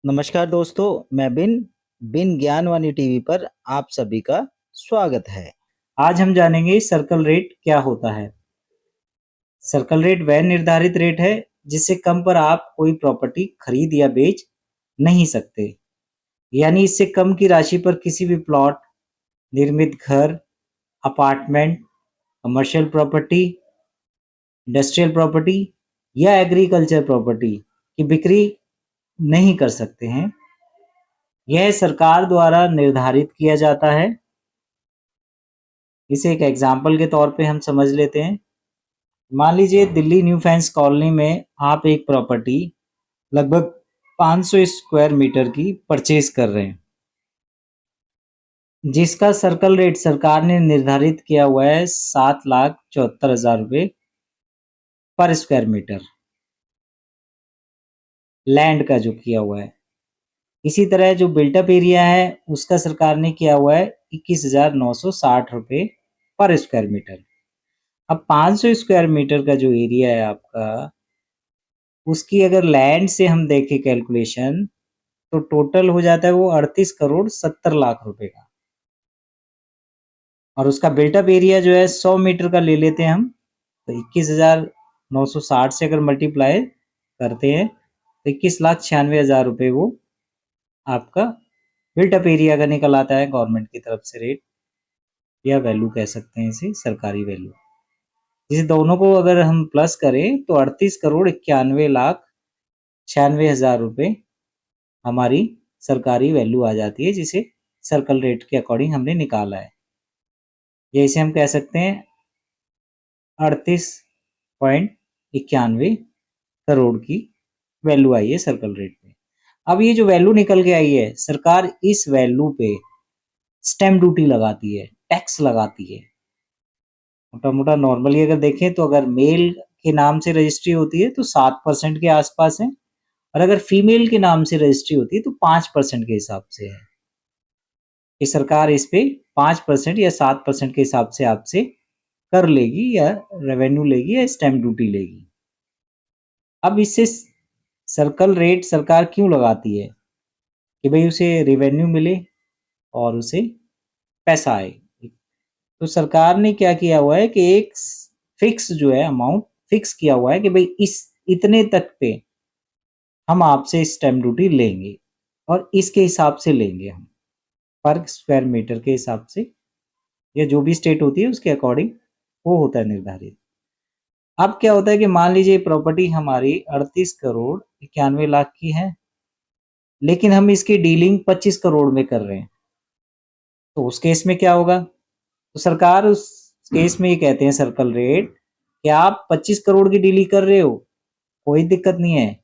नमस्कार दोस्तों, मैं बिन ज्ञानवाणी टीवी पर आप सभी का स्वागत है। आज हम जानेंगे सर्कल रेट क्या होता है। सर्कल रेट वह निर्धारित रेट है जिससे कम पर आप कोई प्रॉपर्टी खरीद या बेच नहीं सकते। यानी इससे कम की राशि पर किसी भी प्लॉट, निर्मित घर, apartment, commercial property, industrial property या एग्रीकल्चर प्रॉपर्टी की बिक्री नहीं कर सकते हैं। यह सरकार द्वारा निर्धारित किया जाता है। इसे एक एग्जाम्पल के तौर पे हम समझ लेते हैं। मान लीजिए दिल्ली न्यू फैंस कॉलोनी में आप एक प्रॉपर्टी लगभग 500 स्क्वायर मीटर की परचेज कर रहे हैं, जिसका सर्कल रेट सरकार ने निर्धारित किया हुआ है 7,74,000 रुपये पर स्क्वायर मीटर लैंड का जो किया हुआ है। इसी तरह जो बिल्टअप एरिया है उसका सरकार ने किया हुआ है 21,960 रुपये पर स्क्वायर मीटर। अब 500 स्क्वायर मीटर का जो एरिया है आपका, उसकी अगर लैंड से हम देखें कैलकुलेशन, तो टोटल हो जाता है वो 38,70,00,000 रुपए का। और उसका बिल्टअप एरिया जो है 100 मीटर का ले लेते हैं हम, तो 21,960 से अगर मल्टीप्लाई करते हैं तो 21,96,000 रुपये वो आपका बिल्टअप एरिया का निकल आता है गवर्नमेंट की तरफ से रेट, या वैल्यू कह सकते हैं इसे, सरकारी वैल्यू। इसे दोनों को अगर हम प्लस करें तो 38,91,96,000 रुपये हमारी सरकारी वैल्यू आ जाती है, जिसे सर्कल रेट के अकॉर्डिंग हमने निकाला है। या इसे हम कह सकते हैं 38.91 करोड़ की वैल्यू आई है सर्कल रेट पे। अब ये जो वैल्यू निकल के आई है, सरकार इस वैल्यू पे स्टैम्प ड्यूटी लगाती है, टैक्स लगाती है। मोटा मोटा नॉर्मली अगर देखें तो अगर मेल के नाम से रजिस्ट्री होती है तो 7% के आसपास है, और अगर फीमेल के नाम से रजिस्ट्री होती है तो 5% के हिसाब से है। कि सरकार इस पे 5% या 7% के हिसाब से आपसे कर लेगी, या रेवेन्यू लेगी, या स्टैम्प ड्यूटी लेगी। अब इससे सर्कल रेट सरकार क्यों लगाती है? कि भाई उसे रेवेन्यू मिले और उसे पैसा आए। तो सरकार ने क्या किया हुआ है कि एक फिक्स जो है अमाउंट फिक्स किया हुआ है कि भाई इस इतने तक पे हम आपसे स्टैम्प ड्यूटी लेंगे, और इसके हिसाब से लेंगे हम, पर स्क्वायर मीटर के हिसाब से, या जो भी स्टेट होती है उसके अकॉर्डिंग वो होता है निर्धारित। अब क्या होता है कि मान लीजिए प्रॉपर्टी हमारी 38,91,00,000 की है, लेकिन हम इसकी डीलिंग 25 करोड़ में कर रहे हैं। तो उस केस में क्या होगा? तो सरकार उस केस में ये कहते हैं सर्कल रेट कि आप 25 करोड़ की डीलिंग कर रहे हो, कोई दिक्कत नहीं है,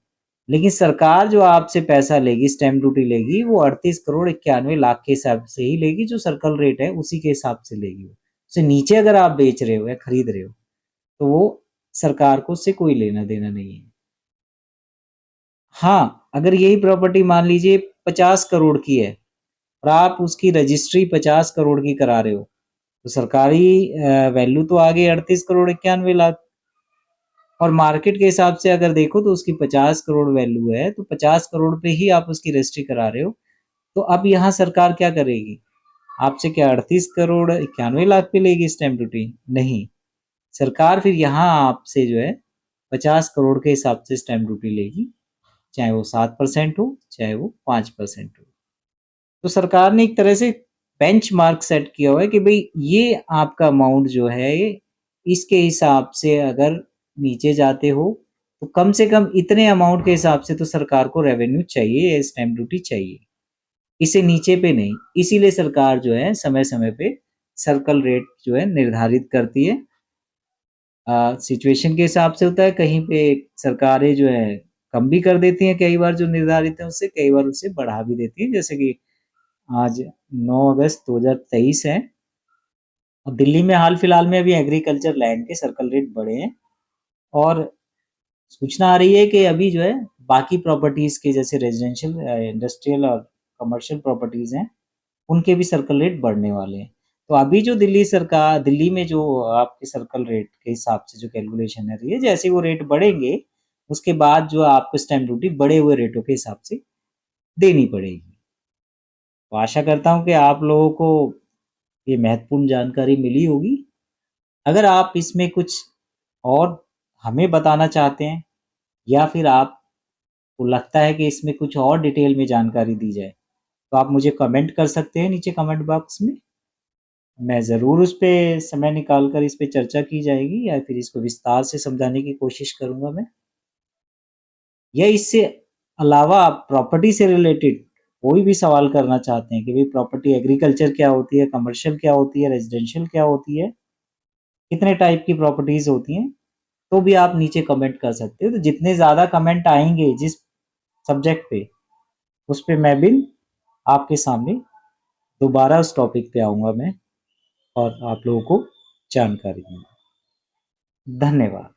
लेकिन सरकार जो आपसे पैसा लेगी, स्टैम्प ड्यूटी लेगी, वो 38,91,00,000 के हिसाब से ही लेगी, जो सर्कल रेट है उसी के हिसाब से लेगी। उससे नीचे अगर आप बेच रहे हो या खरीद रहे हो तो वो सरकार को उससे कोई लेना देना नहीं है। हाँ, अगर यही प्रॉपर्टी मान लीजिए 50 करोड़ की है और आप उसकी रजिस्ट्री 50 करोड़ की करा रहे हो, तो सरकारी वैल्यू तो आ गई 38,91,00,000, और मार्केट के हिसाब से अगर देखो तो उसकी 50 करोड़ वैल्यू है, तो 50 करोड़ पे ही आप उसकी रजिस्ट्री करा रहे हो। तो अब यहाँ सरकार क्या करेगी? आपसे क्या 38,91,00,000 पे लेगी स्टैम्प ड्यूटी? नहीं, सरकार फिर यहाँ आपसे जो है 50 करोड़ के हिसाब से स्टैम्प ड्यूटी लेगी, चाहे वो 7% हो, चाहे वो 5% हो। तो सरकार ने एक तरह से बेंचमार्क सेट किया हुआ है कि भाई ये आपका अमाउंट जो है, इसके हिसाब से अगर नीचे जाते हो तो कम से कम इतने अमाउंट के हिसाब से तो सरकार को रेवेन्यू चाहिए या स्टैम्प ड्यूटी चाहिए, इससे नीचे पे नहीं। इसीलिए सरकार जो है समय समय पे सर्कल रेट जो है निर्धारित करती है। सिचुएशन के हिसाब से होता है, कहीं पे सरकारें जो है कम भी कर देती हैं, कई बार जो निर्धारित है उससे, कई बार उससे बढ़ा भी देती है। जैसे कि आज 9 अगस्त 2023 है, और दिल्ली में हाल फिलहाल में अभी एग्रीकल्चर लैंड के सर्कल रेट बढ़े हैं, और सूचना आ रही है कि अभी जो है बाकी प्रॉपर्टीज के, जैसे रेजिडेंशियल, इंडस्ट्रियल और कमर्शियल प्रॉपर्टीज हैं, उनके भी सर्कल रेट बढ़ने वाले हैं। तो अभी जो दिल्ली में जो आपके सर्कल रेट के हिसाब से जो कैलकुलेशन है रही है, जैसे वो रेट बढ़ेंगे उसके बाद जो आपको स्टैम्प ड्यूटी बढ़े हुए रेटों के हिसाब से देनी पड़ेगी। तो आशा करता हूँ कि आप लोगों को ये महत्वपूर्ण जानकारी मिली होगी। अगर आप इसमें कुछ और हमें बताना चाहते हैं या फिर आपको लगता है कि इसमें कुछ और डिटेल में जानकारी दी जाए, तो आप मुझे कमेंट कर सकते हैं नीचे कमेंट बॉक्स में। मैं ज़रूर उस पे समय निकाल कर इस पे चर्चा की जाएगी या फिर इसको विस्तार से समझाने की कोशिश करूँगा मैं। या इससे अलावा आप प्रॉपर्टी से रिलेटेड कोई भी सवाल करना चाहते हैं कि भाई प्रॉपर्टी एग्रीकल्चर क्या होती है, कमर्शियल क्या होती है, रेजिडेंशियल क्या होती है, कितने टाइप की प्रॉपर्टीज़ होती हैं, तो भी आप नीचे कमेंट कर सकते हो। तो जितने ज़्यादा कमेंट आएँगे जिस सब्जेक्ट पे, उस पे मैं भी आपके सामने दोबारा उस टॉपिक पे आऊँगा मैं और आप लोगों को जानकारी दूँगा। धन्यवाद।